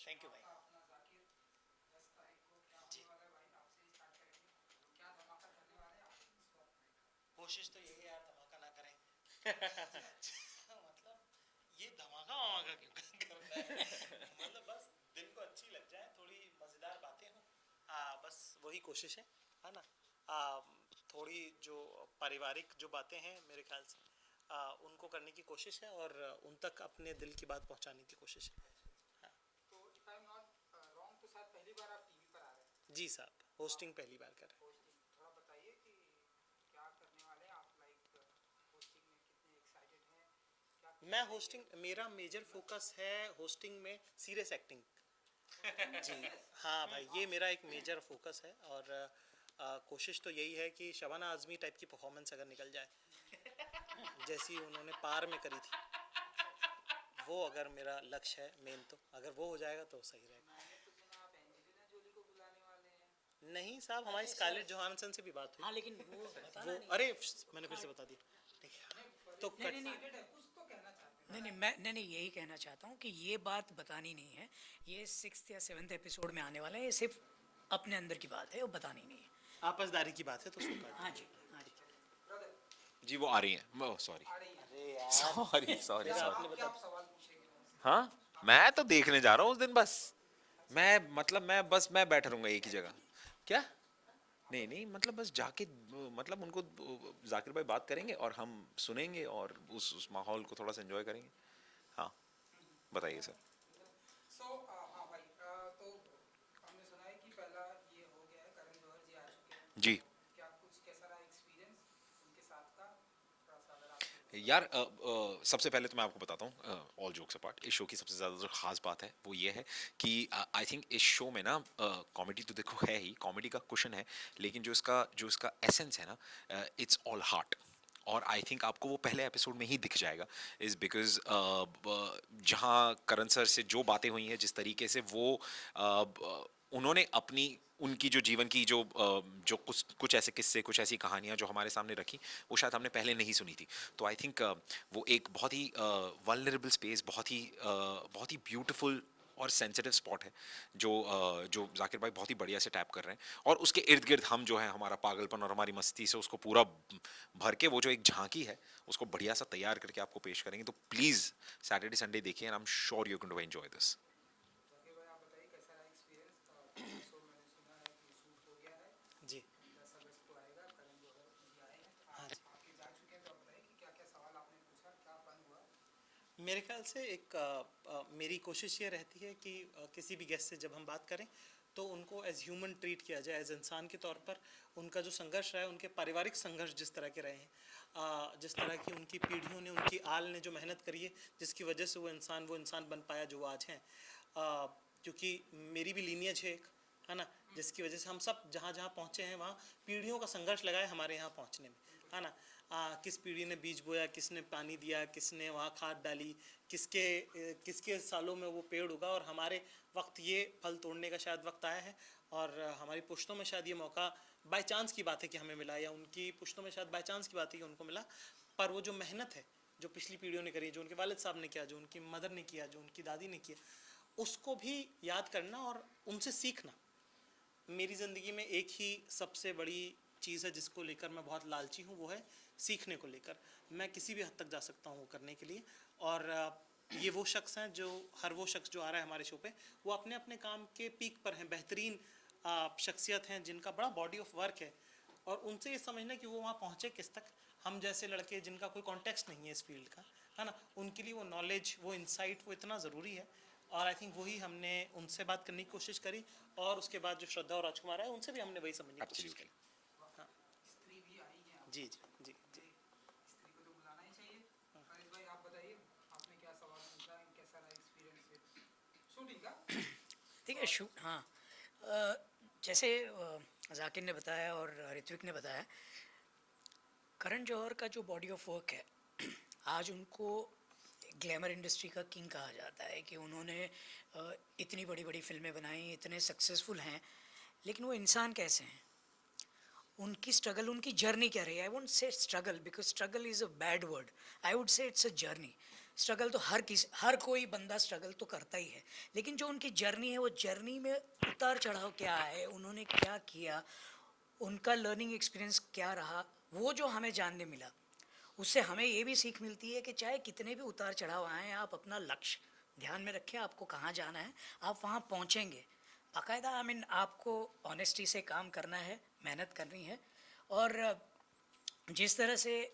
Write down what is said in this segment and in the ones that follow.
Thank you भाई। अपना जाकिर 10 तारीख को क्या जी, होने वाला है भाई, आपसे ही स्टार्ट करेंगे। क्या धमाका करने वाले हैं आप इस वक्त में? कोशिश तो यही है यार, धमाका ना करें। मतलब ये धमाका वमाका क्यों करना है? मतलब बस दिल को अच्छी लग जाए, थोड़ी मज़ेदार बातें हों। बस वही कोशिश है ना। थोड़ी जो पारिवारिक जो बातें हैं मेरे ख्याल से उनको करने की कोशिश है, और उन तक अपने दिल की बात पहुंचाने की कोशिश है। हाँ। तो if I am not wrong, तो शायद पहली बार आप टीवी पर आ रहे हैं। जी साहब, होस्टिंग पहली बार कर रहे होस्टिंग थोड़ा बताइए कि क्या करने वाले हैं आप, लाइक होस्टिंग में कितने एक्साइटेड हैं, क्या हैं। मैं कैसे ये होस्टिंग, मेरा मेजर फोकस है होस्टिंग में सीरियस एक्टिंग। जी सीरियस? हाँ भाई, ये मेरा एक मेजर फोकस है, और कोशिश तो यही है कि शबाना आज़मी टाइप की परफॉर्मेंस अगर निकल जाए जैसी उन्होंने पार में करी थी, वो अगर मेरा लक्ष्य है मेन, तो अगर वो हो जाएगा तो सही रहेगा। मैंने तो सुना आप एंजेलिना जोली को बुलाने वाले हैं। नहीं साहब, हमारी अरे स्कारलेट सर, जोहानसन से भी बात हुई। हाँ लेकिन वो वो बताना नहीं अरे है। मैंने फिर हाँ, से बता दिया। ठीक है, नहीं, तो बड़े नहीं कट। नहीं नहीं एक्साइटेड है, कुछ तो कहना चाहते हैं नहीं नहीं बताइए। मैं नहीं नहीं यही कहना चाहता हूँ कि ये बात बतानी नहीं है। ये 6th या 7th एपिसोड में आने वाला है, ये सिर्फ अपने अंदर की बात है, वो बतानी नहीं है। आपसदारी की बात है तो उसको काट हाँ देंगे। जी, हाँ जी। ब्रदर, जी वो आ रही हैं, सॉरी आ रही है। अरे यार, सॉरी सॉरी क्या फिर सॉरी। आपने क्या बता आप दिया। सवाल पूछेंगे उनसे? हाँ, आप मैं तो पूछिए। देखने जा रहा हूँ उस दिन बस। अच्छा, मैं बैठा रहूंगा एक ही जगह। क्या? नहीं नहीं, मतलब बस जाके मतलब उनको जाकिर भाई बात करेंगे और हम सुनेंगे और उस माहौल को थोड़ा सा एंजॉय करेंगे। हाँ, बताइए सर। सो हाँ भाई, तो हमने सुना है कि पहला ये हो गया है, करण जौहर जी आ चुके हैं, तो जी क्या कुछ कैसा रहा एक्सपीरियंस उनके साथ का, थोड़ा सा अगर आप कुछ यार, बताएं। सबसे पहले तो मैं आपको बताता हूँ, ऑल जोक्स अपार्ट, इस शो की सबसे ज़्यादा जो खास बात है वो ये है कि आई थिंक इस शो में ना कॉमेडी तो देखो है ही, कॉमेडी का कुशन है, लेकिन जो इसका एसेंस है ना, इट्स ऑल हार्ट। और आई थिंक आपको वो पहले एपिसोड में ही दिख जाएगा, इज़ बिकॉज जहाँ करण सर से जो बातें हुई हैं, जिस तरीके से वो उन्होंने अपनी उनकी जो जीवन की जो कुछ कुछ ऐसे किस्से, कुछ ऐसी कहानियाँ जो हमारे सामने रखी, वो शायद हमने पहले नहीं सुनी थी। तो आई थिंक वो एक बहुत ही वल्नरेबल स्पेस, बहुत ही ब्यूटीफुल और सेंसिटिव स्पॉट है, जो जाकिर भाई बहुत ही बढ़िया से टैप कर रहे हैं। और उसके इर्द गिर्द हम जो है, हमारा पागलपन और हमारी मस्ती से उसको पूरा भर के, वो जो एक झांकी है उसको बढ़िया सा तैयार करके आपको पेश करेंगे। तो प्लीज़ सैटरडे संडे देखिए, and I am sure you going to enjoy this. Zakir भाई आप बताइए कैसा रहा एक्सपीरियंस। पहला शो मैंने सुना है कि शूट हो गया है, जी 10 अगस्त को आएगा, करण जौहर जी आए हैं, हाँ आप जी। आपके जा चुके हैं, तो आप बताइए कि क्या क्या सवाल आपने पूछा, क्या फन हुआ। मेरे ख्याल से एक मेरी कोशिश ये रहती है कि किसी भी गेस्ट से जब हम बात करें तो उनको एज ह्यूमन ट्रीट किया जाए, एज इंसान के तौर पर। उनका जो संघर्ष रहा है, उनके पारिवारिक संघर्ष जिस तरह के रहे हैं, जिस तरह की उनकी पीढ़ियों ने, उनकी आल ने जो मेहनत करी है, जिसकी वजह से वो इंसान बन पाया जो वो आज हैं। क्योंकि मेरी भी लीनियज है एक, है ना, जिसकी वजह से हम सब जहाँ जहाँ पहुँचे हैं वहाँ पीढ़ियों का संघर्ष लगा है हमारे यहाँ पहुँचने में, है ना। किस पीढ़ी ने बीज बोया, किसने पानी दिया, किसने वहाँ खाद डाली, किसके सालों में वो पेड़ उगा, और हमारे वक्त ये फल तोड़ने का शायद वक्त आया है। और हमारी पुश्तों में शायद ये मौका बाय चांस की बात है कि हमें मिला, या उनकी पुश्तों में शायद बाय चांस की बात है कि उनको मिला। पर वो जो मेहनत है जो पिछली पीढ़ियों ने करी, जो उनके वालिद साहब ने किया, जो उनकी मदर ने किया, जो उनकी दादी ने किया, उसको भी याद करना और उनसे सीखना। मेरी ज़िंदगी में एक ही सबसे बड़ी चीज़ है जिसको लेकर मैं बहुत लालची हूँ, वो है सीखने को लेकर। मैं किसी भी हद तक जा सकता हूँ वो करने के लिए। और ये वो शख्स हैं जो, हर वो शख्स जो आ रहा है हमारे शो पे, वो अपने अपने काम के पीक पर हैं, बेहतरीन शख्सियत हैं जिनका बड़ा बॉडी ऑफ वर्क है। और उनसे ये समझना कि वो वहाँ पहुँचे किस तक, हम जैसे लड़के जिनका कोई कॉन्टेक्स्ट नहीं है इस फील्ड का, है ना, उनके लिए वो नॉलेज, वो इंसाइट, वो इतना ज़रूरी है। और आई थिंक वही हमने उनसे बात करने की कोशिश करी, और उसके बाद जो श्रद्धा और राजकुमार है उनसे भी हमने वही समझने की कोशिश एब्सोल्युटली। करी। हाँ स्त्री भी आई हैं जी आपके जी शो में, जी जी। चलिए स्त्री को तो बुलाना ही चाहिए। फरीद भाई आप बताइए, आपने क्या सवाल पूछा, कैसा रहा एक्सपीरियंस विद शूटिंग का, ठीक है, थोड़ा सा। शूट, हाँ। अ, जैसे जाकिर ने बताया और ऋत्विक ने बताया, करण जौहर का जो बॉडी ऑफ वर्क है, आज उनको ग्लैमर इंडस्ट्री का किंग कहा जाता है कि उन्होंने इतनी बड़ी बड़ी फिल्में बनाई, इतने सक्सेसफुल हैं, लेकिन वो इंसान कैसे हैं, उनकी स्ट्रगल, उनकी जर्नी क्या रही है। I won't say struggle because struggle is a bad word, I would say it's a journey. Struggle तो हर कोई बंदा स्ट्रगल तो करता ही है, लेकिन जो उनकी जर्नी है वो जर्नी में उतार चढ़ाव क्या है, उन्होंने क्या किया, उनका लर्निंग एक्सपीरियंस क्या रहा, वो जो हमें जानने मिला, उससे हमें ये भी सीख मिलती है कि चाहे कितने भी उतार चढ़ाव आए, आप अपना लक्ष्य ध्यान में रखें, आपको कहाँ जाना है, आप वहाँ पहुँचेंगे। बाकायदा आपको ऑनेस्टी से काम करना है, मेहनत करनी है। और जिस तरह से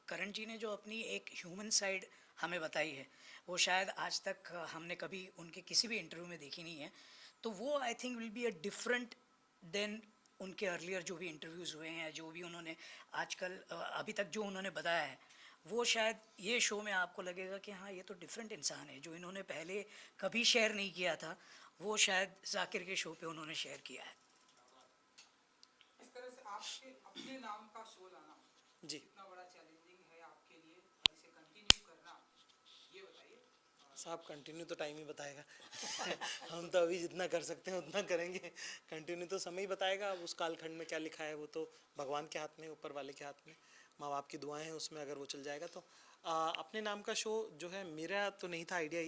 करण जी ने जो अपनी एक ह्यूमन साइड हमें बताई है, वो शायद आज तक हमने कभी उनके किसी भी इंटरव्यू में देखी नहीं है। तो वो I think will be a different than उनके अर्लियर जो भी इंटरव्यूज़ हुए हैं, जो भी उन्होंने आजकल अभी तक जो उन्होंने बताया है, वो शायद ये शो में आपको लगेगा कि हाँ, ये तो डिफरेंट इंसान है, जो इन्होंने पहले कभी शेयर नहीं किया था, वो शायद जाकिर के शो पे उन्होंने शेयर किया है। इस तरह से आपके अपने नाम का शो लाना जी कितना बड़ा चैलेंजिंग है आपके लिए, और इसे कंटिन्यू करना, ये बताइए। साहब, कंटिन्यू तो टाइम ही बताएगा। हम तो अभी जितना कर सकते हैं उतना करेंगे, कंटिन्यू तो समय ही बताएगा। अब उस कालखंड में क्या लिखा है वो तो भगवान के हाथ में, ऊपर वाले के हाथ में, माँ बाप की दुआएं हैं उसमें, अगर वो चल जाएगा तो। अपने नाम का शो जो है, मेरा तो नहीं था आइडिया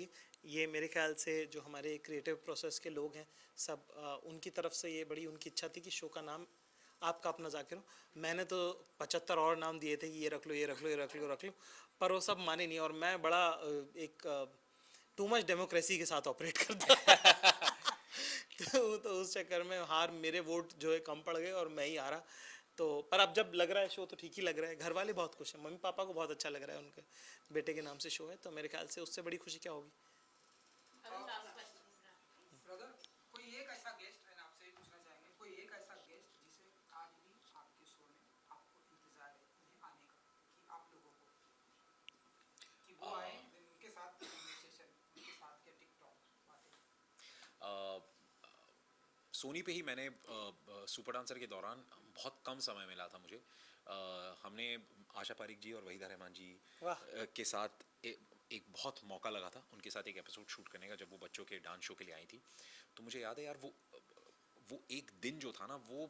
ये मेरे ख्याल से जो हमारे क्रिएटिव प्रोसेस के लोग हैं सब, उनकी तरफ से ये बड़ी उनकी इच्छा थी कि शो का नाम आपका अपना जाकिर हो। मैंने तो 75 और नाम दिए थे कि ये रख लो, ये रख लो, ये रख लो, रख लो, पर वो सब माने नहीं। और मैं बड़ा एक टू मच डेमोक्रेसी के साथ ऑपरेट करता तो उस चक्कर में मेरे वोट जो है कम पड़ गए और मैं ही हारा। तो पर अब जब लग रहा है शो तो ठीक ही लग रहा है, घर वाले बहुत खुश हैं, मम्मी पापा को बहुत अच्छा लग रहा है, उनके बेटे के नाम से शो है, तो मेरे ख्याल से उससे बड़ी खुशी क्या होगी। ब्रदर, कोई एक ऐसा गेस्ट है ना, आपसे भी पूछना चाहेंगे, कोई एक ऐसा गेस्ट जिसे आज भी आपके शो में आपको इंतजार है उन्हें आने का, कि आप लोगों को कि वो आए, then उनके साथ कन्वर्सेशन, उनके साथ के टिकटॉक बातें। सोनी पे ही मैंने सुपर डांसर के दौरान बहुत कम समय मिला था मुझे। हमने आशा पारिक जी और वहीदा रहमान जी वाह। के साथ एक बहुत मौका लगा था उनके साथ एक एपिसोड शूट करने का, जब वो बच्चों के डांस शो के लिए आई थी। तो मुझे याद है यार, वो एक दिन जो था ना, वो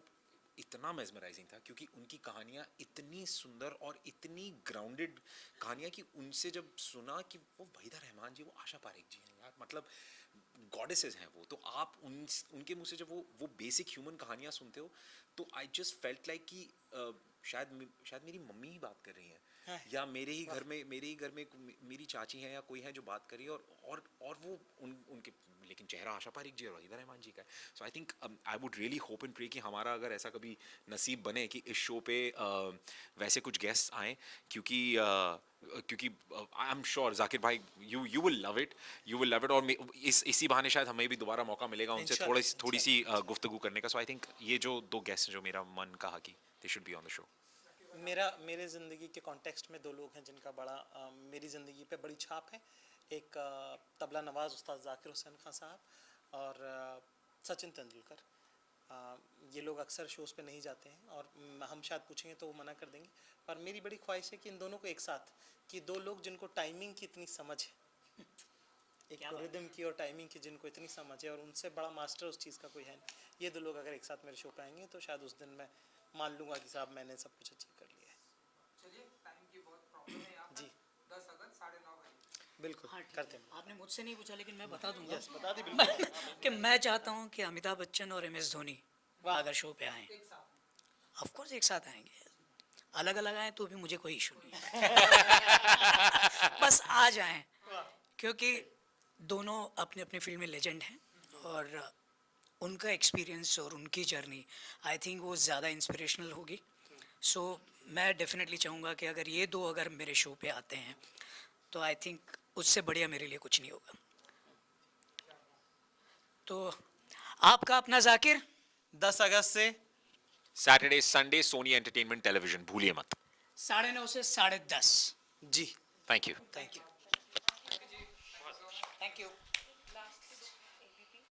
इतना मेस्मराइजिंग था, क्योंकि उनकी कहानियाँ इतनी सुंदर और इतनी ग्राउंडेड कहानियाँ कि उनसे जब सुना कि वो वहीदा रहमान जी, वो आशा पारिक जी हैं यार, मतलब गॉडेसेस हैं वो। तो आप उनके मुंह से जब वो बेसिक ह्यूमन कहानियाँ सुनते हो, तो आई जस्ट फेल्ट लाइक कि शायद मेरी मम्मी ही बात कर रही हैं, हाँ। या मेरे ही घर में मेरी चाची हैं या कोई है जो बात कर रही है, और वो उनके, लेकिन चेहरा आशा पारिक जी और वहीदा रहमान जी का है। So I think I would really hope and pray कि हमारा अगर ऐसा कभी नसीब बने कि इस शो पे वैसे कुछ गेस्ट आएँ, क्योंकि आई एम श्योर जाकिर भाई, यू विल लव इट, और इसी बहाने शायद हमें भी दोबारा मौका मिलेगा उनसे इंशाल्लाह, थोड़ी सी गुफ्तगू करने का। सो आई थिंक ये जो दो गेस्ट जो मेरा मन कहा कि they should be on the show. मेरे ज़िंदगी के कॉन्टेक्स्ट में दो लोग हैं जिनका बड़ा मेरी ज़िंदगी पे बड़ी छाप है। एक तबला नवाज़ उस्ताद जाकिर हुसैन खान साहब, और सचिन तेंदुलकर। ये लोग अक्सर शोज़ पे नहीं जाते हैं, और हम शायद पूछेंगे तो वो मना कर देंगे, पर मेरी बड़ी ख्वाहिश है कि इन दोनों को एक साथ, कि दो लोग जिनको टाइमिंग की इतनी समझ है, एक तो रिदम की और टाइमिंग की जिनको इतनी समझ है, और उनसे बड़ा मास्टर उस चीज़ का कोई है नहीं, ये दो लोग अगर एक साथ मेरे शो पे आएंगे तो शायद उस दिन मैं मान लूँगा कि साहब मैंने सब कुछ अचीव कर लिया है। चलिए, टाइम की बहुत प्रॉब्लम है यहाँ पर। जी। 10 अगस्त 9:30 बजे। बिल्कुल हाँ, ठीक करते है। हैं। आपने मुझसे नहीं पूछा, लेकिन मैं बता दूंगा। यस, बता दी बिल्कुल। कि मैं चाहता हूँ कि अमिताभ बच्चन और MS धोनी अगर शो पे आए, एक साथ में। ऑफ कोर्स एक साथ आएंगे, अलग अलग आए तो भी मुझे कोई इशू नहीं है बस आ जाएं, क्योंकि दोनों अपने अपने फील्ड में लेजेंड हैं, और उनका एक्सपीरियंस और उनकी जर्नी आई थिंक वो ज़्यादा इंस्पिरेशनल होगी। सो मैं डेफिनेटली चाहूँगा कि अगर ये दो अगर मेरे शो पे आते हैं, तो आई थिंक उससे बढ़िया मेरे लिए कुछ नहीं होगा। तो आपका अपना जाकिर 10 अगस्त से Saturday Sunday Sony Entertainment Television, भूलिए मत। 9:30 से 10:30। जी। Thank you. Thank you. Thank you.